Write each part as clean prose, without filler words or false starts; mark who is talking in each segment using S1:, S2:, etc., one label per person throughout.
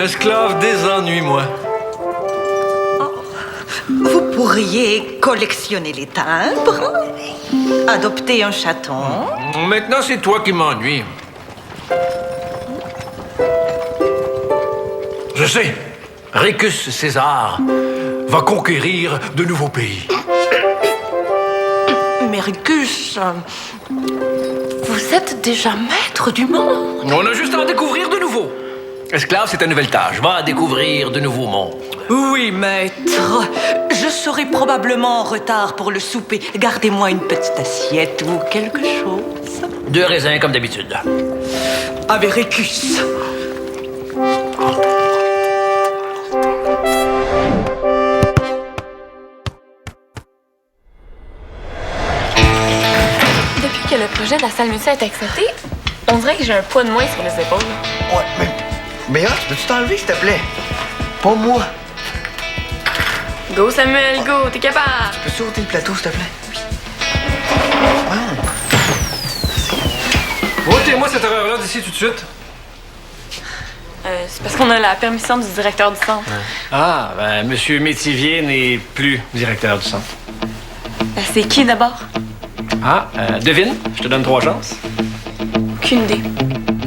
S1: Esclave des ennuis, moi.
S2: Vous pourriez collectionner les timbres, adopter un chaton.
S1: Maintenant, c'est toi qui m'ennuies. Je sais, Ricus César va conquérir de nouveaux pays.
S2: Mais Ricus, vous êtes déjà maître du monde.
S1: On a juste à en découvrir de nouveaux. Esclave, c'est ta nouvelle tâche. Va découvrir de nouveaux mondes.
S2: Oui, maître. Je serai probablement en retard pour le souper. Gardez-moi une petite assiette ou quelque chose.
S1: 2 raisins, comme d'habitude.
S2: Avec Ricus.
S3: Depuis que le projet de la salle multi a été accepté, on dirait que j'ai un poids de moins sur les épaules.
S4: Ouais, mais peux-tu t'enlever, s'il te plaît? Pas moi.
S3: Go Samuel, go, t'es capable!
S4: Peux-tu ôter le plateau, s'il te plaît? Oui.
S1: Ôtez-moi cette erreur-là d'ici tout de suite.
S3: C'est parce qu'on a la permission du directeur du centre.
S1: Ah, ben, Monsieur Métivier n'est plus directeur du centre.
S3: C'est qui d'abord?
S1: Ah, devine, je te donne 3 chances.
S3: Aucune idée.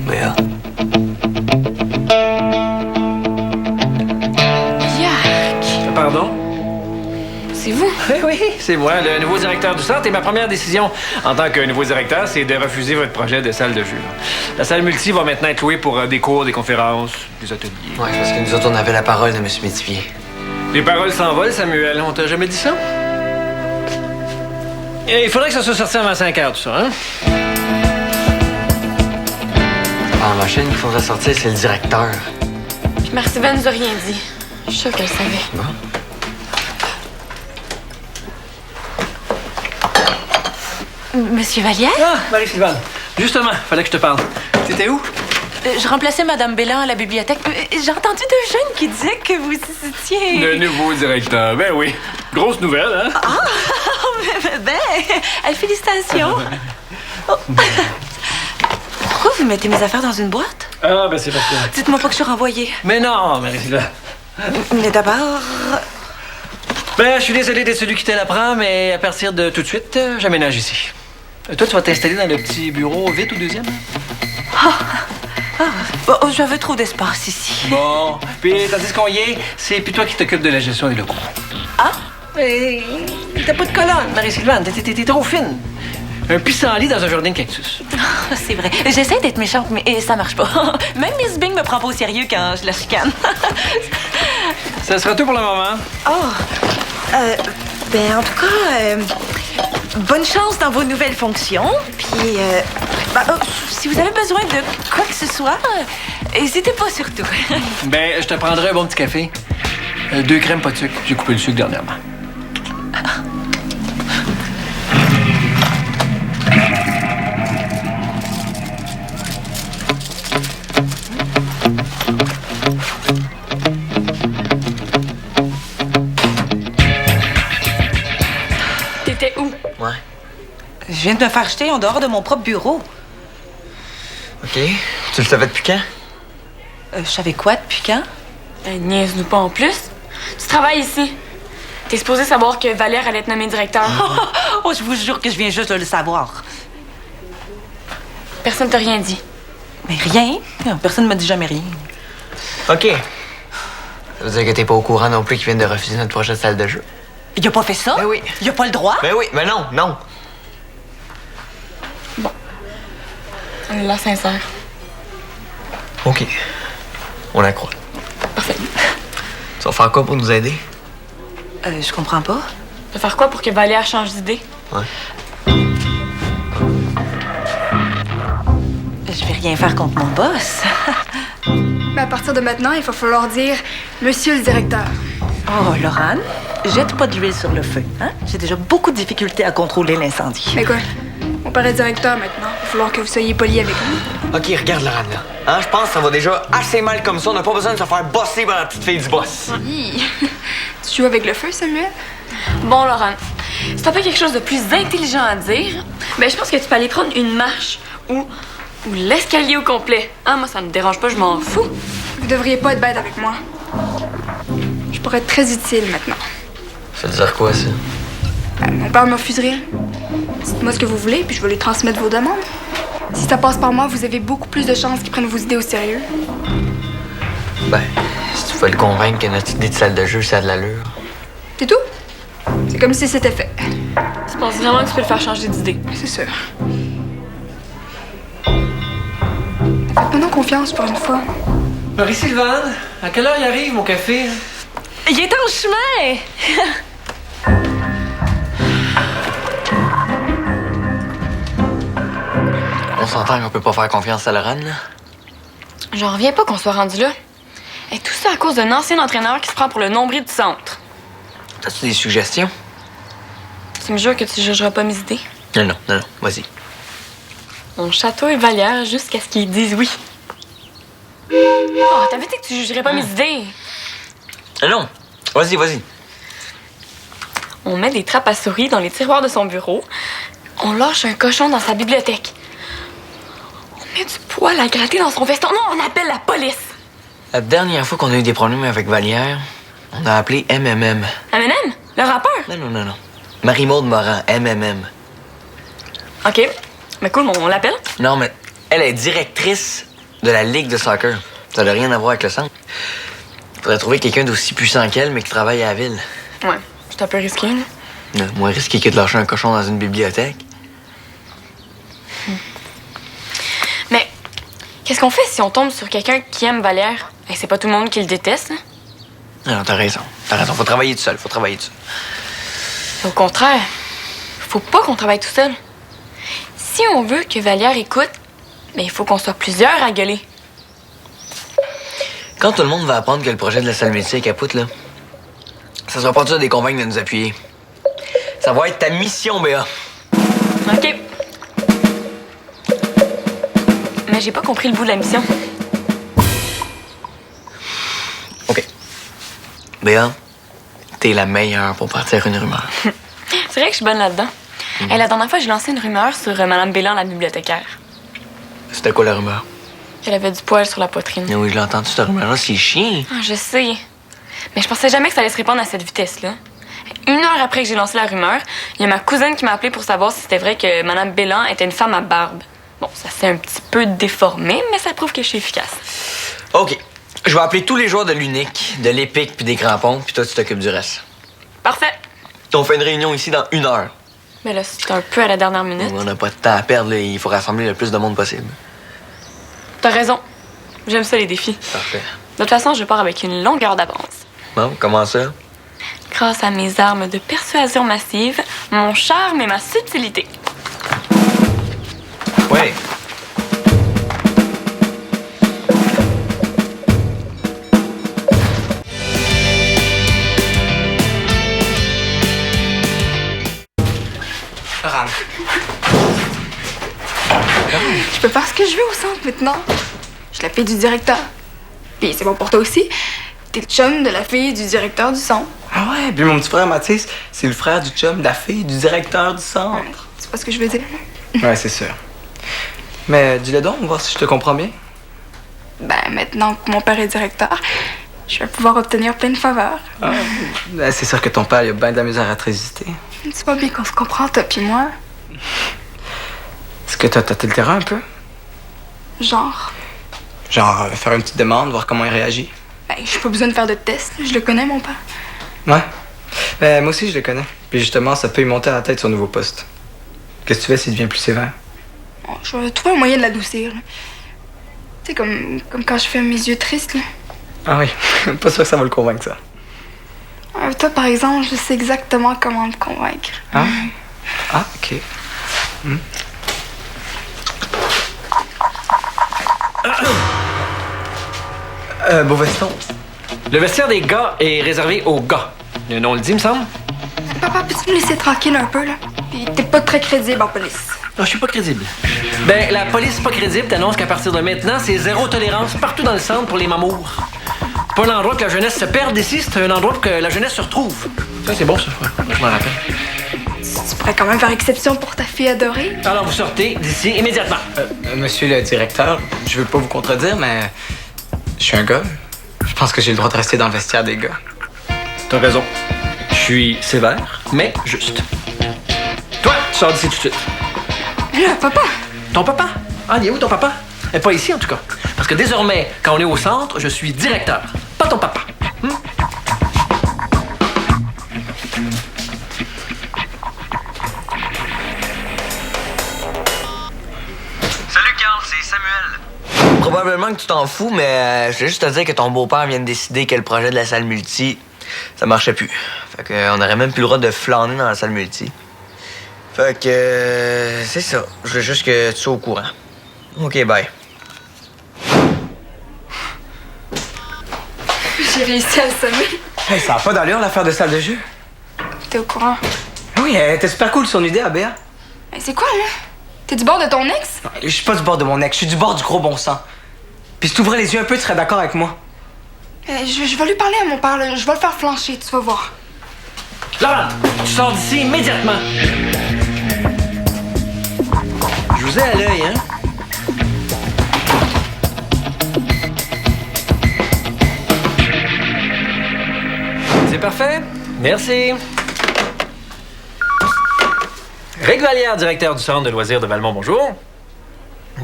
S4: Merde.
S3: Yark!
S1: Pardon?
S3: C'est vous?
S1: Oui, c'est moi, le nouveau directeur du centre. Et ma première décision en tant que nouveau directeur, c'est de refuser votre projet de salle de jeu. La salle multi va maintenant être louée pour des cours, des conférences, des ateliers.
S4: Ouais, parce que nous autres, on avait la parole de M. Métivier.
S1: Les paroles s'envolent, Samuel. On t'a jamais dit ça? Et il faudrait que ça soit sorti avant 5 heures, tout ça, hein?
S4: Ah, la machine qu'il faudrait sortir, c'est le directeur.
S3: Puis Marc-Sylvain nous a rien dit. Je suis sûre qu'elle savait.
S4: Bon.
S2: Monsieur Vallière?
S1: Ah, Marie-Sylvane. Justement, fallait que je te parle. T'étais où?
S2: Je remplaçais Madame Bélan à la bibliothèque. J'ai entendu 2 jeunes qui disaient que vous étiez...
S1: Le nouveau directeur. Ben oui. Grosse nouvelle, hein?
S2: Félicitations. Oh. Pourquoi vous mettez mes affaires dans une boîte?
S1: Ah, ben c'est parce que...
S2: Dites-moi pas que je suis renvoyée.
S1: Mais non, Marie-Sylvane.
S2: Mais d'abord...
S1: Ben, je suis désolé d'être celui qui te l'apprend, mais à partir de tout de suite, j'aménage ici. Toi, tu vas t'installer dans le petit bureau vite au 2e?
S2: J'avais trop d'espace ici.
S1: Bon. Puis, tandis qu'on y est, c'est puis toi qui t'occupes de la gestion des locaux.
S2: Ah?
S1: Mais t'as pas de colonne, Marie-Sylvane. T'es trop fine. Un pissenlit dans un jardin de cactus.
S2: C'est vrai. J'essaie d'être méchante, mais ça marche pas. Même Miss Bing me prend pas au sérieux quand je la chicane.
S1: Ça sera tout pour le moment.
S2: En tout cas, bonne chance dans vos nouvelles fonctions. Puis, si vous avez besoin de quoi que ce soit, n'hésitez pas surtout.
S1: Ben, je te prendrai un bon petit café. 2 crèmes, pas de sucre. J'ai coupé le sucre dernièrement.
S3: T'étais où?
S4: Ouais.
S2: Je viens de me faire jeter en dehors de mon propre bureau.
S4: OK. Tu le savais depuis quand?
S2: Je savais quoi depuis quand?
S3: Niaise-nous pas en plus. Tu travailles ici. T'es supposé savoir que Valère allait être nommé directeur.
S2: Oh, je vous jure que je viens juste de le savoir.
S3: Personne t'a rien dit.
S2: Mais rien. Personne ne m'a dit jamais rien.
S4: OK. Ça veut dire que t'es pas au courant non plus qu'ils viennent de refuser notre projet de salle de jeu.
S2: Il a pas fait ça?
S4: Ben oui.
S2: Il a pas le droit?
S4: Ben oui, mais non.
S3: On est là sincère.
S4: OK. On la croit.
S3: Parfait.
S4: Tu vas faire quoi pour nous aider?
S2: Je comprends pas.
S3: Tu vas faire quoi pour que Valère change d'idée?
S4: Ouais.
S2: Je vais rien faire contre mon boss.
S5: Mais à partir de maintenant, il va falloir dire Monsieur le directeur.
S2: Oh, Laurane, jette pas d'huile sur le feu. Hein? J'ai déjà beaucoup de difficultés à contrôler l'incendie.
S5: Mais quoi? On paraît directeur maintenant. Il va falloir que vous soyez poli avec nous.
S4: OK, regarde, Laurane, là. Hein, je pense que ça va déjà assez mal comme ça. On n'a pas besoin de se faire bosser par la petite fille du boss.
S5: Hi. Tu joues avec le feu, Samuel?
S3: Bon, Laurent, si t'as pas quelque chose de plus intelligent à dire, ben je pense que tu peux aller prendre une marche ou l'escalier au complet. Ah, moi, ça me dérange pas, je m'en fous.
S5: Vous devriez pas être bête avec moi. Je pourrais être très utile maintenant.
S4: Ça veut dire quoi, ça?
S5: Mon père me refuse rien. Dites-moi ce que vous voulez, puis je vais lui transmettre vos demandes. Si ça passe par moi, vous avez beaucoup plus de chances qu'ils prennent vos idées au sérieux.
S4: Ben, si tu pouvais le convaincre que notre idée de salle de jeu, ça a de l'allure.
S5: C'est tout? C'est comme si c'était fait.
S3: Tu penses vraiment que tu peux le faire changer d'idée?
S5: C'est sûr. Faites-moi donc confiance pour une fois.
S1: Marie-Sylvane, à quelle heure il arrive, mon café?
S2: Il est en chemin!
S4: On s'entend qu'on peut pas faire confiance à Lorraine, là?
S3: J'en reviens pas qu'on soit rendu là. Et tout ça à cause d'un ancien entraîneur qui se prend pour le nombril du centre.
S4: T'as-tu des suggestions?
S3: Tu me jures que tu jugeras pas mes idées?
S4: Non, vas-y.
S3: On chatouille Vallière jusqu'à ce qu'ils disent oui. Oh, t'avais dit que tu jugerais pas mes idées.
S4: Non, vas-y.
S3: On met des trappes à souris dans les tiroirs de son bureau. On lâche un cochon dans sa bibliothèque. On met du poil à gratter dans son veston. Non, on appelle la police.
S4: La dernière fois qu'on a eu des problèmes avec Vallière, on a appelé MMM.
S3: M&M? Le rappeur?
S4: Non. Marie-Maude Morin, MMM.
S3: OK. Mais cool, on l'appelle?
S4: Non, mais elle est directrice de la Ligue de soccer. Ça n'a rien à voir avec le centre. Faudrait trouver quelqu'un d'aussi puissant qu'elle, mais qui travaille à la ville.
S3: Ouais, c'est un peu risqué, là.
S4: Non, moins risqué que de lâcher un cochon dans une bibliothèque.
S3: Mais qu'est-ce qu'on fait si on tombe sur quelqu'un qui aime Vallière? Et c'est pas tout le monde qui le déteste, hein?
S4: Non, t'as raison. Faut travailler tout seul,
S3: Au contraire, faut pas qu'on travaille tout seul. Si on veut que Vallière écoute, ben, il faut qu'on soit plusieurs à gueuler.
S4: Quand tout le monde va apprendre que le projet de la salle métier est capote, là, ça sera pas dur de les convaincre de nous appuyer. Ça va être ta mission, Béa.
S3: OK. Mais j'ai pas compris le bout de la mission.
S4: OK. Béa, t'es la meilleure pour partir une rumeur.
S3: C'est vrai que je suis bonne là-dedans. Et la dernière fois, j'ai lancé une rumeur sur Madame Bélan, la bibliothécaire.
S4: C'était quoi la rumeur?
S3: Elle avait du poil sur la poitrine.
S4: Oui, je l'ai entendu, cette rumeur-là, c'est chiant.
S3: Ah, je sais. Mais je pensais jamais que ça allait se répandre à cette vitesse-là. 1 heure après que j'ai lancé la rumeur, il y a ma cousine qui m'a appelé pour savoir si c'était vrai que Madame Bélan était une femme à barbe. Bon, ça s'est un petit peu déformé, mais ça prouve que je suis efficace.
S4: OK. Je vais appeler tous les joueurs de l'Unique, de l'Épique puis des crampons, puis toi, tu t'occupes du reste.
S3: Parfait.
S4: On fait une réunion ici dans 1 heure.
S3: Mais là, c'est un peu à la dernière minute.
S4: On n'a pas de temps à perdre, là. Il faut rassembler le plus de monde possible.
S3: T'as raison. J'aime ça, les défis.
S4: Parfait.
S3: De toute façon, je pars avec une longueur d'avance.
S4: Bon, comment ça?
S3: Grâce à mes armes de persuasion massive, mon charme et ma subtilité.
S4: Ouais.
S5: Je peux faire ce que je veux au centre maintenant. Je suis la fille du directeur. Puis c'est bon pour toi aussi. T'es le chum de la fille du directeur du centre.
S6: Ah ouais, puis mon petit frère Mathis, c'est le frère du chum de la fille du directeur du centre.
S5: C'est pas ce que je veux dire.
S6: Ouais, c'est sûr. Mais dis-le donc, voir si je te comprends bien.
S5: Ben, maintenant que mon père est directeur, je vais pouvoir obtenir plein de faveurs.
S6: Ah, ben, c'est sûr que ton père, il a bien de la misère à te résister.
S5: C'est pas bien qu'on se comprend, toi puis moi.
S6: Est-ce que t'as tâté le terrain un peu?
S5: Genre,
S6: Genre, faire une petite demande, voir comment il réagit?
S5: ben, j'ai pas besoin de faire de tests. Je le connais, mon père.
S6: Ouais. Ben, moi aussi, je le connais. Puis justement, ça peut lui monter à la tête son nouveau poste. Qu'est-ce que tu fais s'il devient plus sévère?
S5: Bon, je vais trouver un moyen de l'adoucir. Là. Tu sais, comme quand je fais mes yeux tristes, là.
S6: Ah oui, pas sûr que ça va le convaincre, ça.
S5: Toi, par exemple, je sais exactement comment te convaincre.
S6: Ah? Ah, OK. Beau veston.
S1: Le vestiaire des gars est réservé aux gars. Le nom le dit, me semble.
S5: Papa, peux-tu me laisser tranquille un peu, là? Puis t'es pas très crédible en police.
S1: Non, je suis pas crédible. Ben, la police pas crédible t'annonce qu'à partir de maintenant, c'est zéro tolérance partout dans le centre pour les mamours. C'est pas un endroit que la jeunesse se perde ici, c'est un endroit que la jeunesse se retrouve. Ça, c'est bon, ça, je m'en rappelle.
S5: Tu pourrais quand même faire exception pour ta fille adorée.
S1: Alors, vous sortez d'ici immédiatement.
S6: Monsieur le directeur, je veux pas vous contredire, mais Je suis un gars. Je pense que j'ai le droit de rester dans le vestiaire des gars.
S1: T'as raison. Je suis sévère, mais juste. Toi, tu sors d'ici tout de suite.
S5: Là, papa!
S1: Ton papa? Ah, il est où ton papa? Elle est pas ici, en tout cas. Parce que désormais, quand on est au centre, je suis directeur, pas ton papa.
S4: Salut Carl, c'est Samuel. Probablement que tu t'en fous, mais je vais juste te dire que ton beau-père vient de décider que le projet de la salle multi, ça marchait plus. Fait qu'on aurait même plus le droit de flâner dans la salle multi. Fait que c'est ça. Je veux juste que tu sois au courant. OK, bye.
S5: J'ai réussi à le semer.
S6: Hey, ça a pas d'allure l'affaire de salle de jeu.
S5: T'es au courant?
S6: Oui, elle était super cool son idée à Béa.
S5: Mais c'est quoi, là? T'es du bord de ton ex?
S6: Je suis pas du bord de mon ex, je suis du bord du gros bon sang. Puis si t'ouvrais les yeux un peu, tu serais d'accord avec moi.
S5: Je vais lui parler à mon père, là. Je vais le faire flancher, tu vas voir.
S1: Laurent, tu sors d'ici immédiatement. Je vous ai à l'œil, hein? C'est parfait. Merci. Rick Vallière, directeur du centre de loisirs de Valmont, bonjour.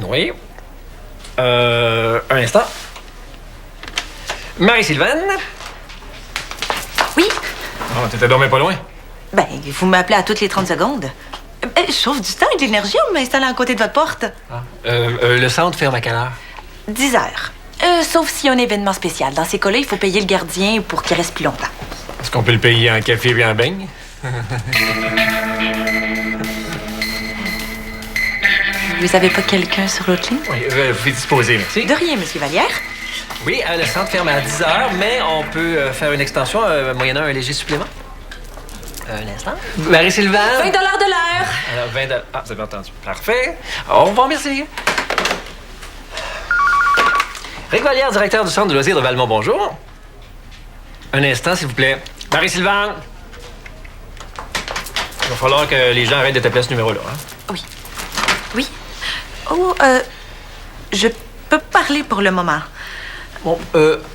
S1: Oui. Un instant. Marie-Sylvaine.
S2: Oui?
S1: Oh, t'étais dormé pas loin.
S2: Ben, vous m'appelez à toutes les 30 secondes. Je sauve du temps et de l'énergie en m'installant à côté de votre porte.
S1: Le centre ferme à quelle heure?
S2: 10 heures. Sauf s'il y a un événement spécial. Dans ces cas-là, il faut payer le gardien pour qu'il reste plus longtemps.
S1: Est-ce qu'on peut le payer en café et en beigne?
S2: Vous avez pas quelqu'un sur l'autre ligne?
S1: Oui, vous pouvez disposer, merci.
S2: De rien, Monsieur Vallière.
S1: Oui, le centre ferme à 10 heures, mais on peut faire une extension moyennant un léger supplément. Un instant. Marie-Sylvain.
S2: 20 $ de l'heure.
S1: Alors, 20 $. Ah, vous avez entendu. Parfait. Au revoir, merci. Rick Vallière, directeur du centre de loisirs de Valmont, bonjour. Un instant, s'il vous plaît. Marie-Sylvain. Il va falloir que les gens arrêtent de t'appeler à ce numéro-là. Hein?
S2: Oui. Oui. Oh, je peux parler pour le moment.
S1: Bon,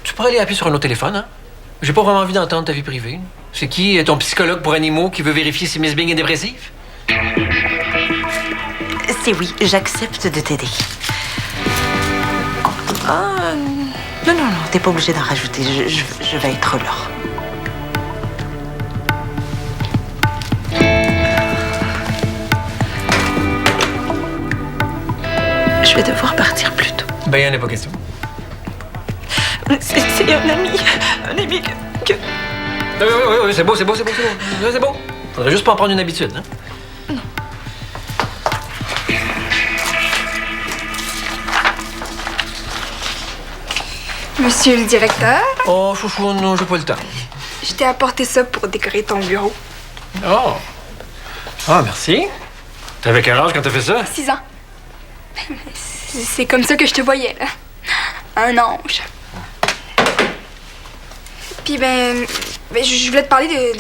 S1: tu pourrais aller appuyer sur un autre téléphone, hein? J'ai pas vraiment envie d'entendre ta vie privée. C'est qui, ton psychologue pour animaux qui veut vérifier si Miss Bing est dépressive?
S2: C'est oui, j'accepte de t'aider. Ah, non, t'es pas obligé d'en rajouter. Je vais être là. Je vais devoir partir plus tôt.
S1: Ben, il en a pas question.
S2: C'est un ami que...
S1: Oui, c'est beau. C'est bon. Faudrait juste pas en prendre une habitude, hein?
S5: Monsieur le directeur,
S1: Oh, chouchou, non, j'ai pas le temps.
S5: je t'ai apporté ça pour décorer ton bureau.
S1: Oh. Ah, merci. T'avais quel âge quand t'as fait ça?
S5: 6 ans. C'est comme ça que je te voyais, là. Un ange. Puis, je voulais te parler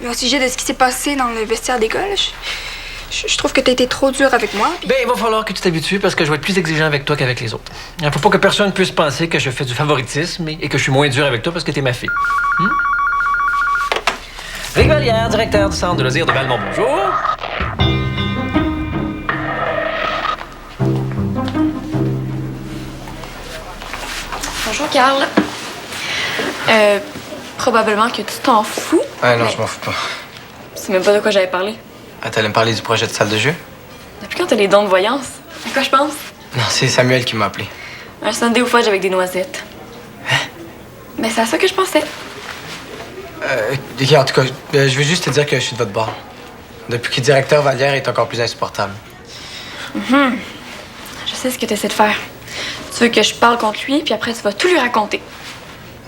S5: au sujet de ce qui s'est passé dans le vestiaire d'école. Je trouve que t'as été trop dur avec moi. Puis...
S1: Ben, il va falloir que tu t'habitues parce que je vais être plus exigeant avec toi qu'avec les autres. Il faut pas que personne puisse penser que je fais du favoritisme et que je suis moins dur avec toi parce que t'es ma fille. Rick Vallière, directeur du centre de loisirs de Valmont, bonjour.
S3: Bonjour, Carl. Probablement que tu t'en fous.
S6: Ouais, non,
S3: mais
S6: je m'en fous pas.
S3: c'est même pas de quoi j'avais parlé.
S6: Ah, t'allais me parler du projet de salle de jeu?
S3: Depuis quand t'as les dons de voyance? À quoi je pense?
S6: Non, c'est Samuel qui m'a appelé.
S3: Un sundae au fudge avec des noisettes. Mais c'est à ça que je pensais.
S6: Ok, en tout cas, je veux juste te dire que je suis de votre bord. Depuis que le directeur Vallière est encore plus insupportable.
S3: Je sais ce que tu essaies de faire. Tu veux que je parle contre lui, puis après tu vas tout lui raconter.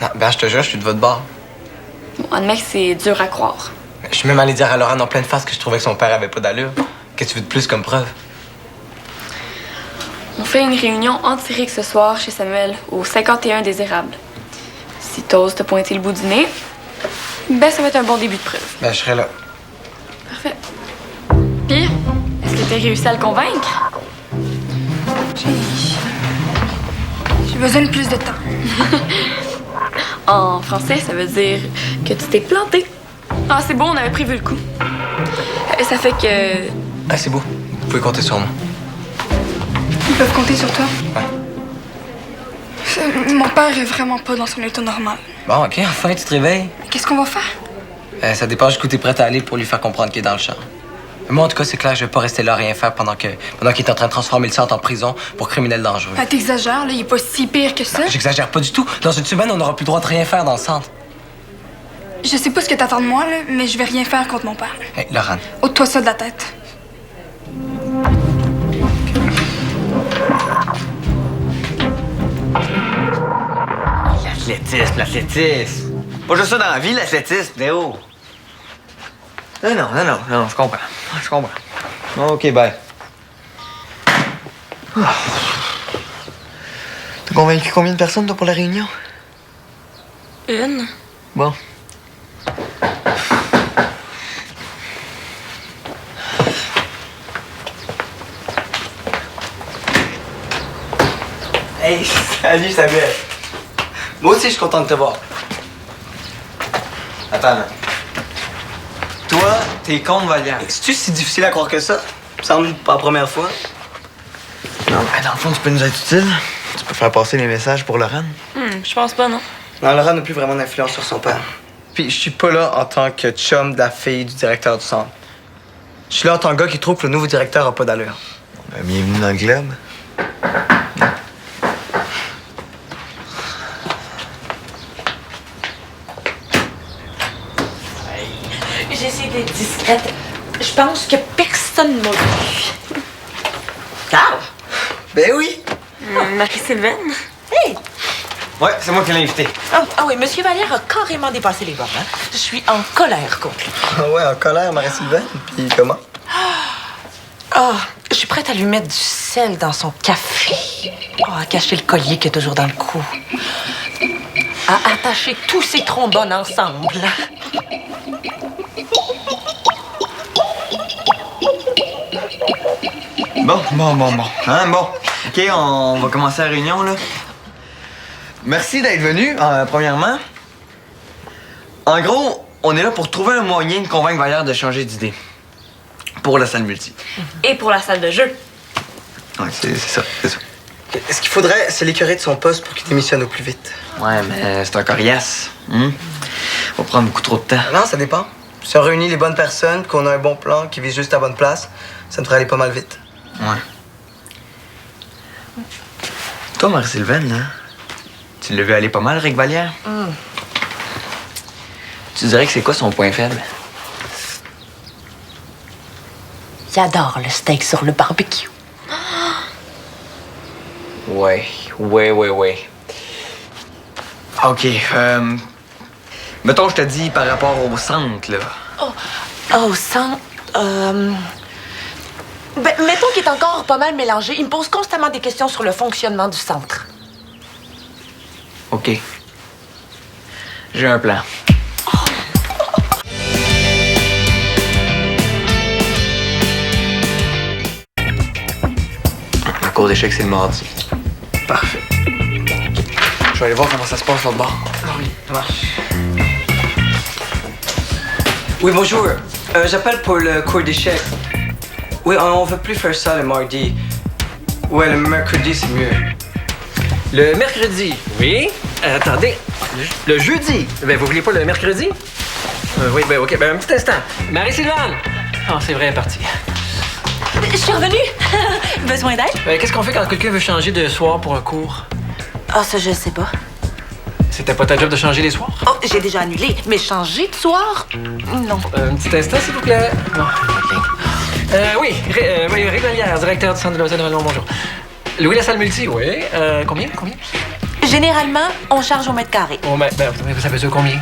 S6: Non, ben, je te jure, je suis de votre bord.
S3: Bon, admets que c'est dur à croire.
S6: Je suis même allé dire à Laurent en pleine face que je trouvais que son père avait pas d'allure. Qu'est-ce que tu veux de plus comme preuve?
S3: On fait une réunion anti-Rick ce soir chez Samuel, au 51 Désirable. Si t'oses te pointer le bout du nez, ben ça va être un bon début de preuve.
S6: Ben, je serai là.
S3: Parfait. Puis, est-ce que t'as réussi à le convaincre?
S5: J'ai besoin de plus de temps.
S3: En français, ça veut dire que tu t'es planté. Ah, c'est bon, on avait prévu le coup. Ça fait que...
S6: Ah, c'est beau. Vous pouvez compter sur moi.
S5: Ils peuvent compter sur toi.
S6: Ouais.
S5: Mon père est vraiment pas dans son état normal.
S6: Bon, OK, enfin, tu te réveilles.
S5: Qu'est-ce qu'on va faire?
S6: Ça dépend jusqu'où t'es prête à aller pour lui faire comprendre qu'il est dans le champ. Moi, en tout cas, c'est clair, je vais pas rester là à rien faire pendant qu'il est en train de transformer le centre en prison pour criminel dangereux.
S5: Ah, t'exagères, là. Il est pas si pire que ça.
S6: J'exagère pas du tout. Dans une semaine, on n'aura plus le droit de rien faire dans le centre.
S5: Je sais pas ce que t'attends de moi, là, mais je vais rien faire contre mon père.
S6: Hey, Laurent.
S5: Ôte-toi ça de la tête.
S4: L'athlétisme. Pas juste ça dans la vie, l'athlétisme, Léo. Non, je comprends. OK, bye. T'as convaincu combien de personnes, toi, pour la réunion?
S3: Une?
S4: Bon.
S6: Hey, salut, Samuel. Moi aussi, je suis content de te voir.
S4: Attends, là. Toi, t'es con, Valiant.
S6: C'est-tu si difficile à croire que ça? Ça me semble pas la première fois.
S4: Non, mais dans le fond, tu peux nous être utile. Tu peux faire passer les messages pour Laurent.
S3: Je pense pas, non.
S6: Non, Laurent n'a plus vraiment d'influence sur son père. Puis je suis pas là en tant que chum de la fille du directeur du centre. Je suis là en tant que gars qui trouve que le nouveau directeur a pas d'allure.
S4: Bienvenue dans le club.
S2: J'ai essayé d'être discrète. Je pense que personne m'a vu. Carl?
S6: Ben oui!
S3: Marie-Sylvaine?
S2: Hey!
S4: Ouais, c'est moi qui l'ai invité.
S2: Ah oui, Monsieur Vallière a carrément dépassé les bornes. Hein? Je suis en colère contre lui.
S6: Ah ouais, en colère, Marie-Sylvaine. Puis comment?
S2: Je suis prête à lui mettre du sel dans son café. À cacher le collier qui est toujours dans le cou. À attacher tous ses trombones ensemble.
S4: Bon. Hein, bon. OK, on va commencer la réunion, là. Merci d'être venu, premièrement. En gros, on est là pour trouver un moyen de convaincre Vallière de changer d'idée. Pour la salle multi.
S3: Et pour la salle de jeu.
S4: Ouais, c'est ça.
S6: Ce qu'il faudrait, c'est l'écœurer de son poste pour qu'il démissionne au plus vite.
S4: Ouais, mais c'est un coriace. Va prendre beaucoup trop de temps.
S6: Non, ça dépend. Si on réunit les bonnes personnes, qu'on a un bon plan qui vise juste la bonne place, ça devrait aller pas mal vite.
S4: Ouais. Toi, Marie-Sylvaine, là, tu l'as vu aller pas mal, Rick Vallière? Tu dirais que c'est quoi son point faible?
S2: Il adore le steak sur le barbecue.
S4: Ouais. OK, mettons, je te dis par rapport au centre, là.
S2: Au centre... mettons qu'il est encore pas mal mélangé. Il me pose constamment des questions sur le fonctionnement du centre.
S4: OK. J'ai un plan. Le cours d'échecs, c'est le mardi.
S6: Parfait.
S4: Je vais aller voir comment ça se passe l'autre bord.
S6: Ah oui, ça marche. Oui, bonjour. J'appelle pour le cours d'échecs. Oui, on veut plus faire ça le mardi. Ouais, le mercredi, c'est mieux.
S1: Le mercredi, oui. Attendez, le jeudi. Ben, vous vouliez pas le mercredi? Oui, ben, OK. Ben, un petit instant. Marie-Sylvaine! Ah, c'est vrai, elle est partie.
S2: Je suis revenue. Besoin d'aide?
S1: Qu'est-ce qu'on fait quand quelqu'un veut changer de soir pour un cours?
S2: Ça, je sais pas.
S1: C'était pas ta job de changer les soirs?
S2: J'ai déjà annulé, mais changer de soir? Non.
S1: Un petit instant, s'il vous plaît. Non. Oui, Rick Vallière, directeur du centre de loisirs de Vallon, bonjour. Louis, la salle multi, oui. Combien?
S2: Généralement, on charge au mètre carré.
S1: Oh, ben, ça fait ça combien?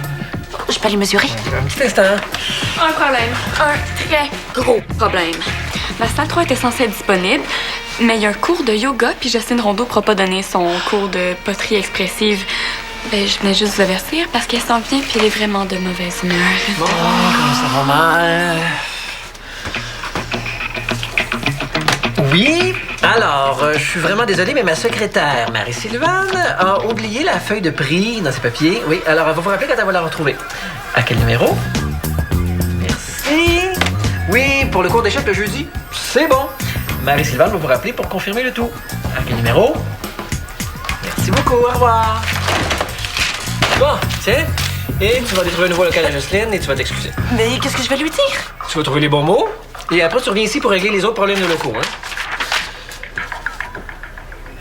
S2: Je peux aller mesurer?
S1: Un petit instant.
S3: Un problème. Un très gros problème. La salle 3 était censée être disponible, mais il y a un cours de yoga, puis Justine Rondeau ne pourra pas donner son cours de poterie expressive. Ben, je venais juste vous avertir parce qu'elle s'en vient, puis elle est vraiment de mauvaise humeur.
S1: Bon, comme ça va mal. Oui? Alors, je suis vraiment désolé, mais ma secrétaire, Marie-Sylvane, a oublié la feuille de prix dans ses papiers. Oui, alors elle va vous rappeler quand elle va la retrouver. À quel numéro? Merci. Oui, pour le cours d'échec le jeudi. C'est bon. Marie-Sylvane va vous rappeler pour confirmer le tout. À quel numéro? Merci beaucoup, au revoir. Bon, tiens. Et tu vas aller trouver un nouveau local à Jocelyne et tu vas t'excuser.
S2: Mais qu'est-ce que je vais lui dire?
S1: Tu vas trouver les bons mots et après tu reviens ici pour régler les autres problèmes de locaux, hein?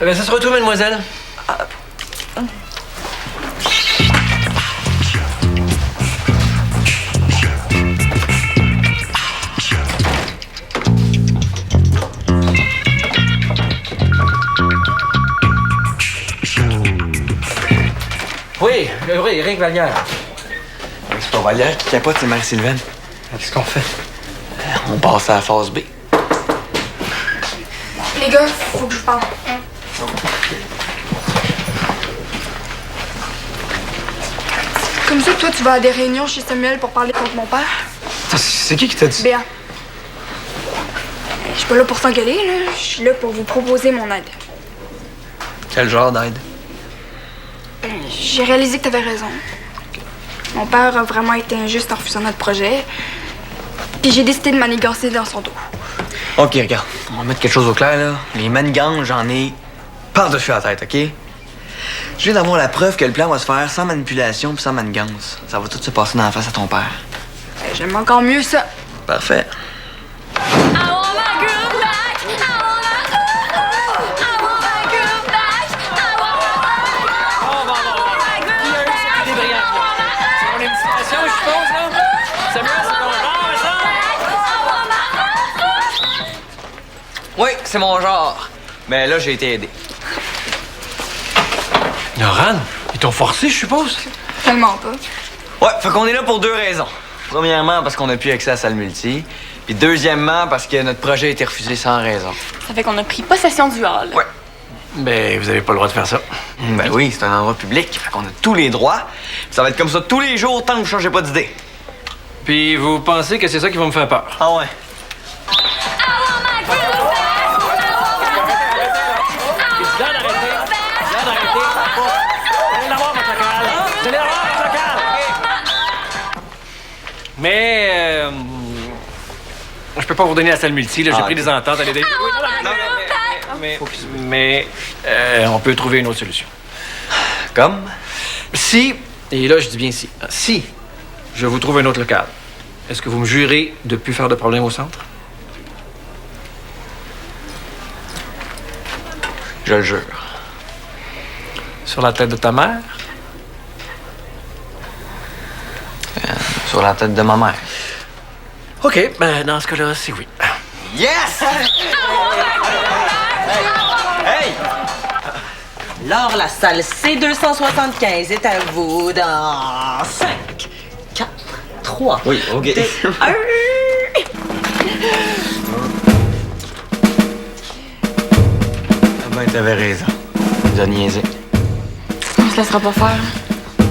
S1: Eh bien, ça sera tout, mademoiselle. Oui, Éric Vallière.
S4: C'est pas Vallière qui capote, c'est Marie-Sylvaine.
S6: Qu'est-ce qu'on fait?
S4: On passe à la phase B.
S5: Les gars, faut que je parle. Comme ça, toi, tu vas à des réunions chez Samuel pour parler contre mon père?
S6: C'est qui t'a dit?
S5: Béa. Je suis pas là pour s'engueuler, là. Je suis là pour vous proposer mon aide.
S4: Quel genre d'aide?
S5: J'ai réalisé que t'avais raison. Mon père a vraiment été injuste en refusant notre projet. Puis j'ai décidé de manigancer dans son dos.
S4: OK, regarde. On va mettre quelque chose au clair, là. Les manigances, j'en ai par-dessus la tête, OK? Je viens d'avoir la preuve que le plan va se faire sans manipulation puis sans manigance. Ça va tout se passer dans la face à ton père.
S5: J'aime encore mieux ça.
S4: Parfait. Oui, c'est mon genre. Mais là, j'ai été aidé.
S1: Laurent, ils t'ont forcé, je suppose?
S5: Tellement pas.
S4: Ouais, fait qu'on est là pour deux raisons. Premièrement, parce qu'on n'a plus accès à la salle multi. Puis deuxièmement, parce que notre projet a été refusé sans raison.
S3: Ça fait qu'on a pris possession du hall.
S4: Ouais.
S1: Ben, vous avez pas le droit de faire ça.
S4: Ben oui, c'est un endroit public. Fait qu'on a tous les droits. Puis ça va être comme ça tous les jours tant que vous changez pas d'idée.
S1: Puis vous pensez que c'est ça qui va me faire peur?
S4: Ah ouais.
S1: Mais je peux pas vous donner la salle multi, là. J'ai pris des ententes. Mais on peut trouver une autre solution.
S4: Comme?
S1: Si, et là je dis bien si je vous trouve un autre local, est-ce que vous me jurez de plus faire de problème au centre?
S4: Je le jure.
S1: Sur la tête de ta mère?
S4: Sur la tête de ma mère.
S1: OK, ben dans ce cas-là, c'est oui.
S4: Yes! Hey!
S7: Alors, la salle C275 est à vous dans 5, 4, 3.
S4: Oui, OK.
S7: 2, 1.
S4: Ben, t'avais raison. Il a niaisé.
S3: On se laissera pas faire.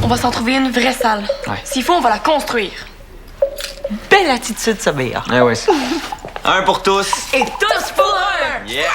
S3: On va s'en trouver une vraie salle.
S4: Ouais.
S3: S'il faut, on va la construire.
S7: Belle attitude, ça, Béa.
S4: Ah ouais, ça. Un pour tous.
S7: Et tous pour un!
S4: Yes!